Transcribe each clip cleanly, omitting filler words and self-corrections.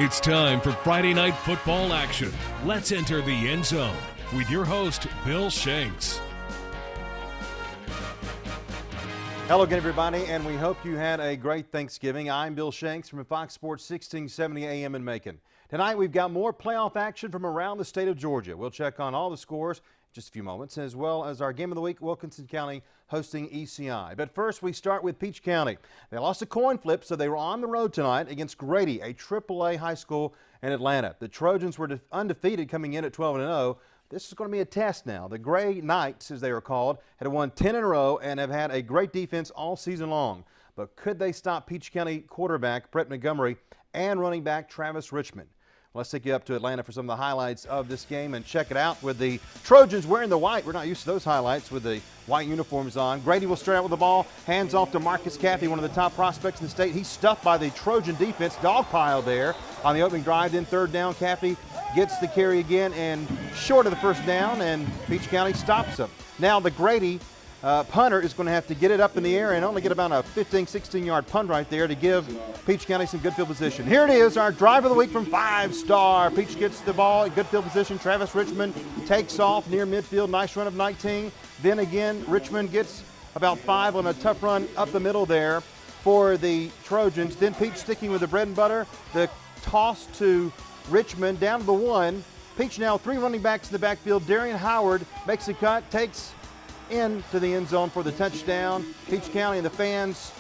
It's time for Friday night football action. Let's enter the end zone with your host, Bill Shanks. Hello again, everybody, and we hope you had a great Thanksgiving. I'm Bill Shanks from Fox Sports 1670 AM in Macon. Tonight, we've got more playoff action from around the state of Georgia. We'll check on all the scores in just a few moments, as well as our game of the week, Wilkinson County hosting ECI. But first, we start with Peach County. They lost a coin flip, so they were on the road tonight against Grady, a AAA high school in Atlanta. The Trojans were undefeated coming in at 12-0. This is going to be a test now. The Gray Knights, as they were called, had won 10 in a row and have had a great defense all season long. But could they stop Peach County quarterback Brett Montgomery and running back Travis Richmond? Let's take you up to Atlanta for some of the highlights of this game and check it out with the Trojans wearing the white. We're not used to those highlights with the white uniforms on. Grady will start out with the ball. Hands off to Marcus Caffey, one of the top prospects in the state. He's stuffed by the Trojan defense. Dogpile there on the opening drive. Then third down, Caffey gets the carry again and short of the first down, and Peach County stops him. Now the Grady punter is going to have to get it up in the air and only get about a 15, 16-yard punt right there to give Peach County some good field position. Here it is, our drive of the week from 5-star. Peach gets the ball in good field position. Travis Richmond takes off near midfield. Nice run of 19. Then again, Richmond gets about 5 on a tough run up the middle there for the Trojans. Then Peach sticking with the bread and butter. The toss to Richmond down to the 1. Peach now 3 running backs in the backfield. Darian Howard makes the cut, takes into the end zone for the touchdown. Peach County and the fans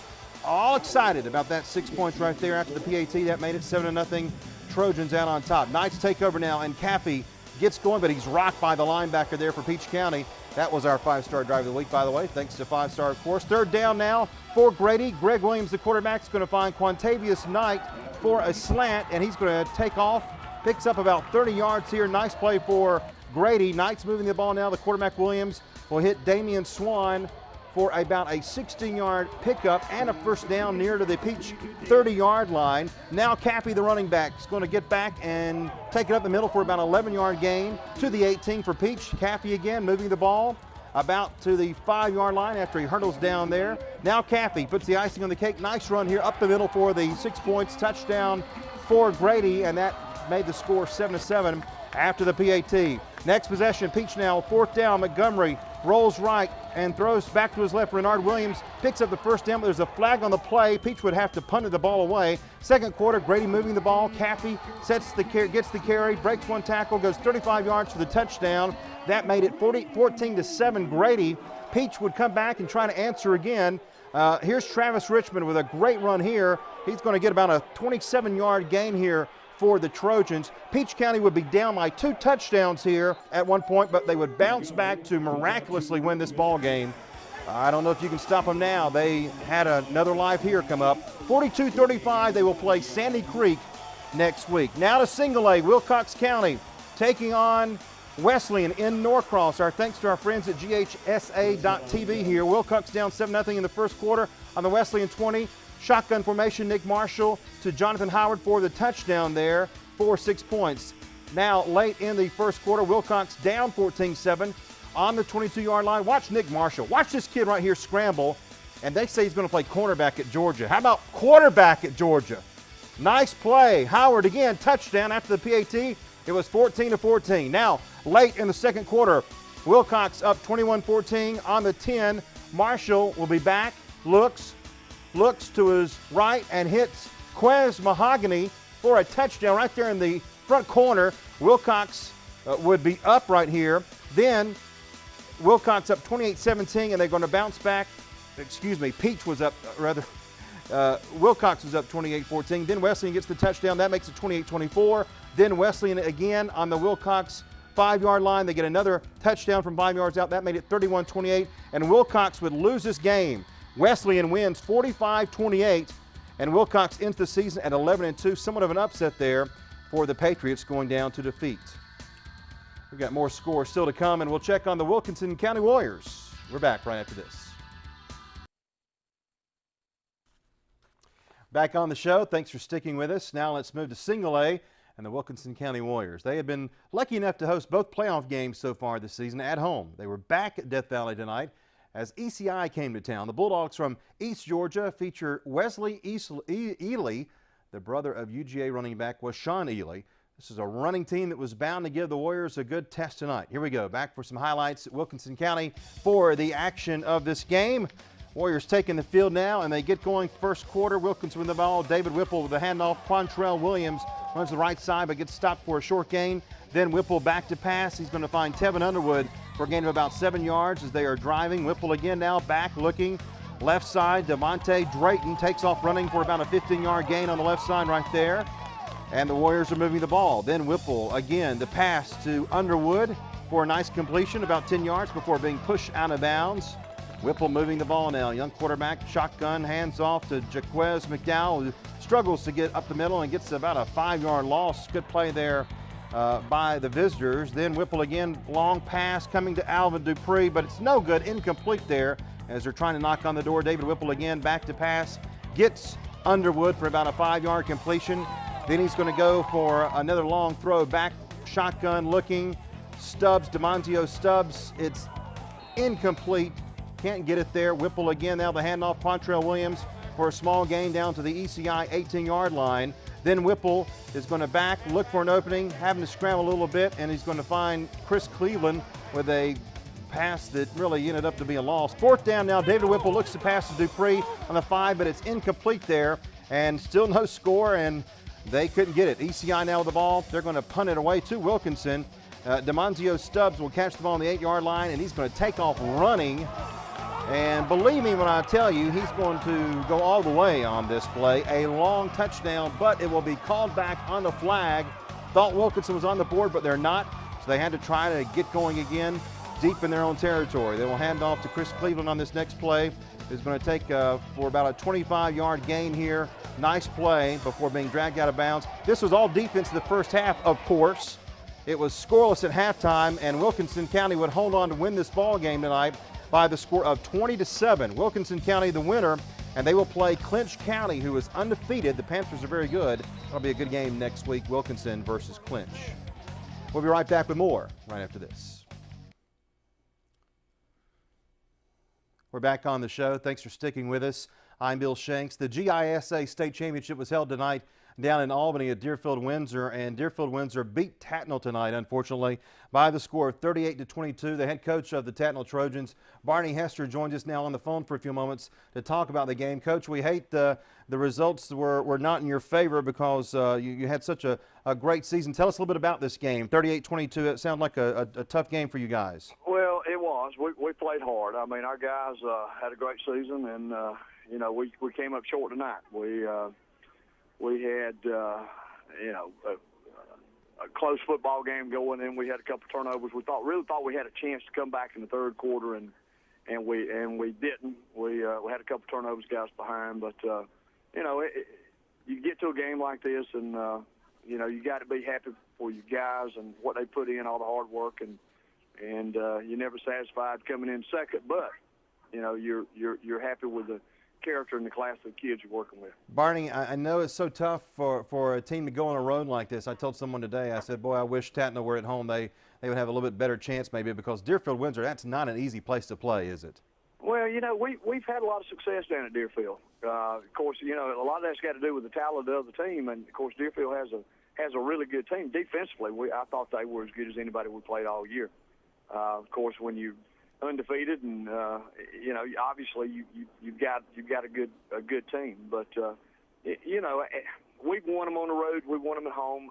all excited about that 6 points right there after the PAT. That made it 7-0. Trojans out on top. Knights take over now, and Caffey gets going, but he's rocked by the linebacker there for Peach County. That was our 5-star drive of the week, by the way, thanks to 5-star, of course. Third down now for Grady. Greg Williams, the quarterback, is going to find Quantavious Knight for a slant, and he's going to take off. Picks up about 30 yards here. Nice play for Grady. Knight's moving the ball now. The quarterback, Williams, will hit Damian Swan for about a 16-yard pickup and a first down near to the Peach 30-yard line. Now Caffey, the running back, is going to get back and take it up the middle for about an 11-yard gain to the 18 for Peach. Caffey again moving the ball about to the 5-yard line after he hurdles down there. Now Caffey puts the icing on the cake. Nice run here up the middle for the 6 points. Touchdown for Grady, and that made the score 7-7 after the PAT. Next possession, Peach now, fourth down. Montgomery rolls right and throws back to his left. Renard Williams picks up the first down, but there's a flag on the play. Peach would have to punt the ball away. Second quarter, Grady moving the ball. Caffey gets the carry, breaks one tackle, goes 35 yards for the touchdown. That made it 14-7 Grady. Peach would come back and try to answer again. Here's Travis Richmond with a great run here. He's going to get about a 27-yard gain here for the Trojans. Peach County would be down by 2 touchdowns here at one point, but they would bounce back to miraculously win this ball game. I don't know if you can stop them now. They had another live here come up. 42-35, they will play Sandy Creek next week. Now to Single A, Wilcox County taking on Wesleyan in Norcross. Our thanks to our friends at GHSA.TV here. Wilcox down 7-0 in the first quarter on the Wesleyan 20. Shotgun formation, Nick Marshall to Jonathan Howard for the touchdown there for 6 points. Now late in the first quarter, Wilcox down 14-7 on the 22-yard line. Watch Nick Marshall. Watch this kid right here scramble, and they say he's going to play cornerback at Georgia. How about quarterback at Georgia? Nice play. Howard again, touchdown after the PAT. It was 14-14. Now late in the second quarter, Wilcox up 21-14 on the 10. Marshall will be back, looks to his right and hits Quez Mahogany for a touchdown right there in the front corner. Wilcox would be up right here. Then Wilcox up 28-17, and they're going to bounce back. Peach was up, Wilcox was up 28-14. Then Wesleyan gets the touchdown. That makes it 28-24. Then Wesleyan again on the Wilcox 5-yard line. They get another touchdown from 5 yards out. That made it 31-28, and Wilcox would lose this game. Wesleyan wins 45-28, and Wilcox ends the season at 11-2. Somewhat of an upset there for the Patriots going down to defeat. We've got more scores still to come, and we'll check on the Wilkinson County Warriors. We're back right after this. Back on the show. Thanks for sticking with us. Now let's move to Single A and the Wilkinson County Warriors. They have been lucky enough to host both playoff games so far this season at home. They were back at Death Valley tonight as ECI came to town. The Bulldogs from East Georgia feature Wesley Ely The brother of UGA running back was Sean Ely. This is a running team that was bound to give the Warriors a good test tonight. Here we go, back for some highlights at Wilkinson County for the action of this game. Warriors taking the field now, and they get going first quarter. Wilkinson with the ball. David Whipple with the handoff. Quantrell Williams runs the right side but gets stopped for a short gain. Then Whipple back to pass. He's going to find Tevin Underwood for a gain of about 7 yards as they are driving. Whipple again now back looking. Left side, Devontae Drayton takes off running for about a 15-yard gain on the left side right there. And the Warriors are moving the ball. Then Whipple again, the pass to Underwood for a nice completion, about 10 yards before being pushed out of bounds. Whipple moving the ball now. Young quarterback, shotgun, hands off to Jaquez McDowell, who struggles to get up the middle and gets about a 5-yard loss. Good play there by the visitors. Then Whipple again, long pass coming to Alvin Dupree, but it's no good, incomplete there as they're trying to knock on the door. David Whipple again, back to pass, gets Underwood for about a 5-yard completion. Then he's going to go for another long throw back, shotgun looking. Stubbs, Demonzio Stubbs, it's incomplete. Can't get it there. Whipple again, now the handoff, Quantrell Williams for a small gain down to the ECI 18-yard line. Then Whipple is going to back, look for an opening, having to scramble a little bit, and he's going to find Chris Cleveland with a pass that really ended up to be a loss. Fourth down now, David Whipple looks to pass to Dupree on the 5, but it's incomplete there, and still no score, and they couldn't get it. ECI now with the ball. They're going to punt it away to Wilkinson. Demonzio Stubbs will catch the ball on the 8-yard line, and he's going to take off running. And believe me when I tell you, he's going to go all the way on this play. A long touchdown, but it will be called back on the flag. Thought Wilkinson was on the board, but they're not. So they had to try to get going again deep in their own territory. They will hand off to Chris Cleveland on this next play. It's going to take for about a 25-yard gain here. Nice play before being dragged out of bounds. This was all defense in the first half, of course. It was scoreless at halftime, and Wilkinson County would hold on to win this ball game tonight by the score of 20-7. Wilkinson County the winner, and they will play Clinch County, who is undefeated. The Panthers are very good. It'll be a good game next week, Wilkinson versus Clinch. We'll be right back with more right after this. We're back on the show. Thanks for sticking with us. I'm Bill Shanks. The GISA State Championship was held tonight down in Albany at Deerfield-Windsor, and Deerfield-Windsor beat Tattnall tonight, unfortunately, by the score of 38-22. The head coach of the Tattnall Trojans, Barney Hester, joins us now on the phone for a few moments to talk about the game. Coach, we hate the results were not in your favor because you had such a great season. Tell us a little bit about this game, 38-22. It sounded like a tough game for you guys. Well, it was. We played hard. I mean, our guys had a great season, and, we came up short tonight. We had, a close football game going, and we had a couple turnovers. We really thought we had a chance to come back in the third quarter, and we didn't. We had a couple turnovers, guys behind, but you get to a game like this, and you got to be happy for your guys and what they put in, all the hard work, and you're never satisfied coming in second, but you're happy with the character and the class of kids you're working with. Barney, I know it's so tough for a team to go on a road like this. I told someone today, I said, boy, I wish Tattnall were at home. They would have a little bit better chance maybe, because Deerfield-Windsor, that's not an easy place to play, is it? Well, we've had a lot of success down at Deerfield. Of course, a lot of that's got to do with the talent of the team, and of course Deerfield has a really good team. Defensively, I thought they were as good as anybody we played all year. Of course, when you undefeated, and obviously you've got a good team, but we've won them on the road, we've won them at home.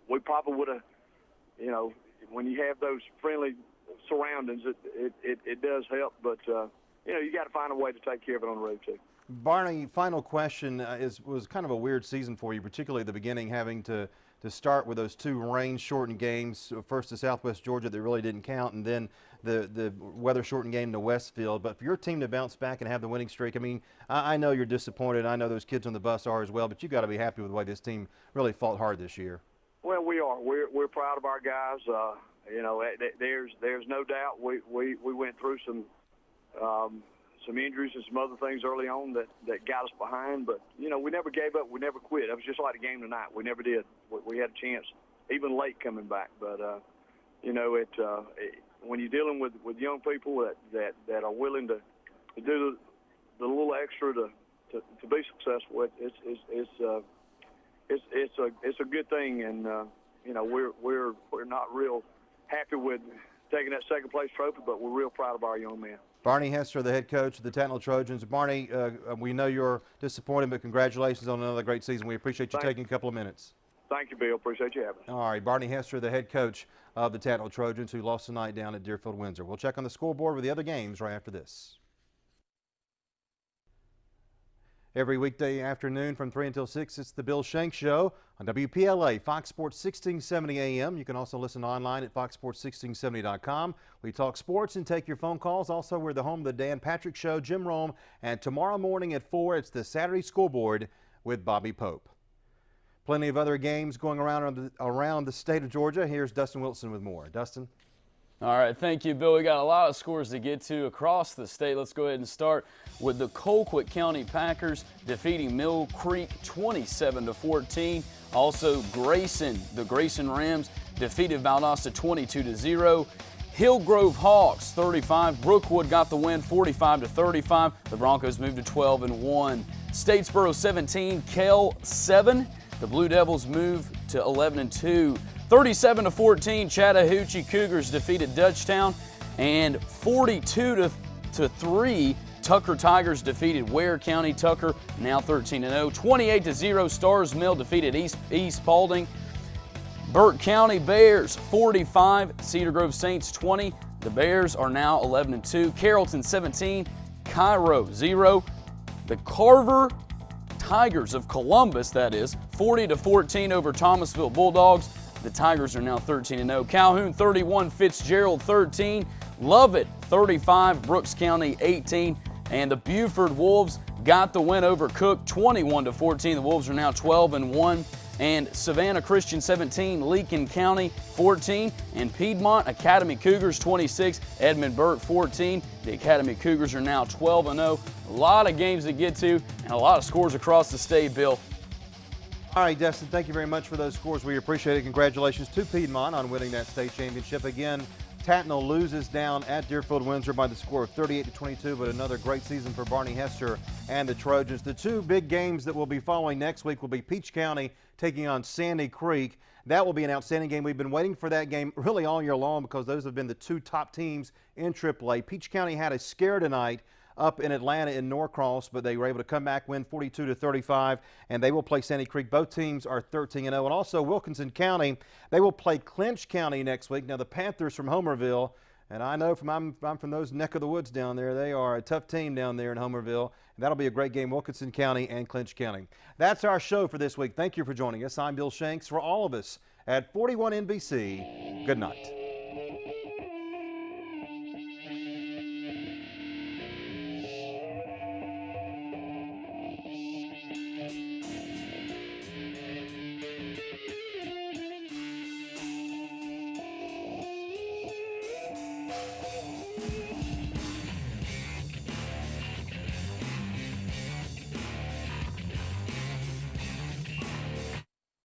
We probably would have, when you have those friendly surroundings, it does help, but you got to find a way to take care of it on the road too. Barney, final question was kind of a weird season for you, particularly at the beginning, having to start with those two rain-shortened games, first to Southwest Georgia that really didn't count, and then the weather-shortened game to Westfield. But for your team to bounce back and have the winning streak, I mean, I know you're disappointed. I know those kids on the bus are as well, but you've got to be happy with the way this team really fought hard this year. Well, we are. We're proud of our guys. There's no doubt we went through some injuries and some other things early on that got us behind, but we never gave up, we never quit. It was just like a game tonight. We never did. We had a chance, even late coming back, but when you're dealing with young people that are willing to do the little extra to be successful, it's a good thing, and you know, we're not real happy with taking that second place trophy, but we're real proud of our young men. Barney Hester, the head coach of the Tatnall Trojans. Barney, we know you're disappointed, but congratulations on another great season. We appreciate you taking a couple of minutes. Thank you, Bill. Appreciate you having us. All right, Barney Hester, the head coach of the Tatnall Trojans, who lost tonight down at Deerfield Windsor. We'll check on the scoreboard with the other games right after this. Every weekday afternoon from 3 until 6, it's the Bill Shanks Show on WPLA, Fox Sports 1670 AM. You can also listen online at foxsports1670.com. We talk sports and take your phone calls. Also, we're the home of the Dan Patrick Show, Jim Rome. And tomorrow morning at 4, it's the Saturday Scoreboard with Bobby Pope. Plenty of other games going around the state of Georgia. Here's Dustin Wilson with more. Dustin? All right, thank you, Bill. We got a lot of scores to get to across the state. Let's go ahead and start with the Colquitt County Packers defeating Mill Creek 27-14. Also, the Grayson Rams defeated Valdosta 22-0. Hillgrove Hawks 35. Brookwood got the win 45-35. The Broncos moved to 12-1. Statesboro 17. Kell 7. The Blue Devils move to 11-2. 37-14, Chattahoochee Cougars defeated Dutchtown, and 42-3, Tucker Tigers defeated Ware County. Tucker now 13-0. 28-0, Stars Mill defeated East Paulding. Burke County Bears 45, Cedar Grove Saints 20. The Bears are now 11-2. Carrollton 17, Cairo 0. The Carver Tigers of Columbus, that is, 40-14 over Thomasville Bulldogs. The Tigers are now 13-0. Calhoun 31, Fitzgerald 13, Lovett 35, Brooks County 18, and the Buford Wolves got the win over Cook 21-14. The Wolves are now 12-1. And Savannah Christian 17, Leakin County 14, and Piedmont Academy Cougars 26, Edmund Burke 14. The Academy Cougars are now 12-0. A lot of games to get to and a lot of scores across the state, Bill. All right, Dustin, thank you very much for those scores. We appreciate it. Congratulations to Piedmont on winning that state championship. Again, Tatnall loses down at Deerfield Windsor by the score of 38-22, but another great season for Barney Hester and the Trojans. The two big games that will be following next week will be Peach County taking on Sandy Creek. That will be an outstanding game. We've been waiting for that game really all year long because those have been the two top teams in AAA. Peach County had a scare tonight up in Atlanta in Norcross, but they were able to come back, win 42-35, and they will play Sandy Creek. Both teams are 13-0. And also Wilkinson County, they will play Clinch County next week. Now the Panthers from Homerville, and I know I'm from those neck of the woods down there. They are a tough team down there in Homerville, and that'll be a great game, Wilkinson County and Clinch County. That's our show for this week. Thank you for joining us. I'm Bill Shanks. For all of us at 41 NBC, good night.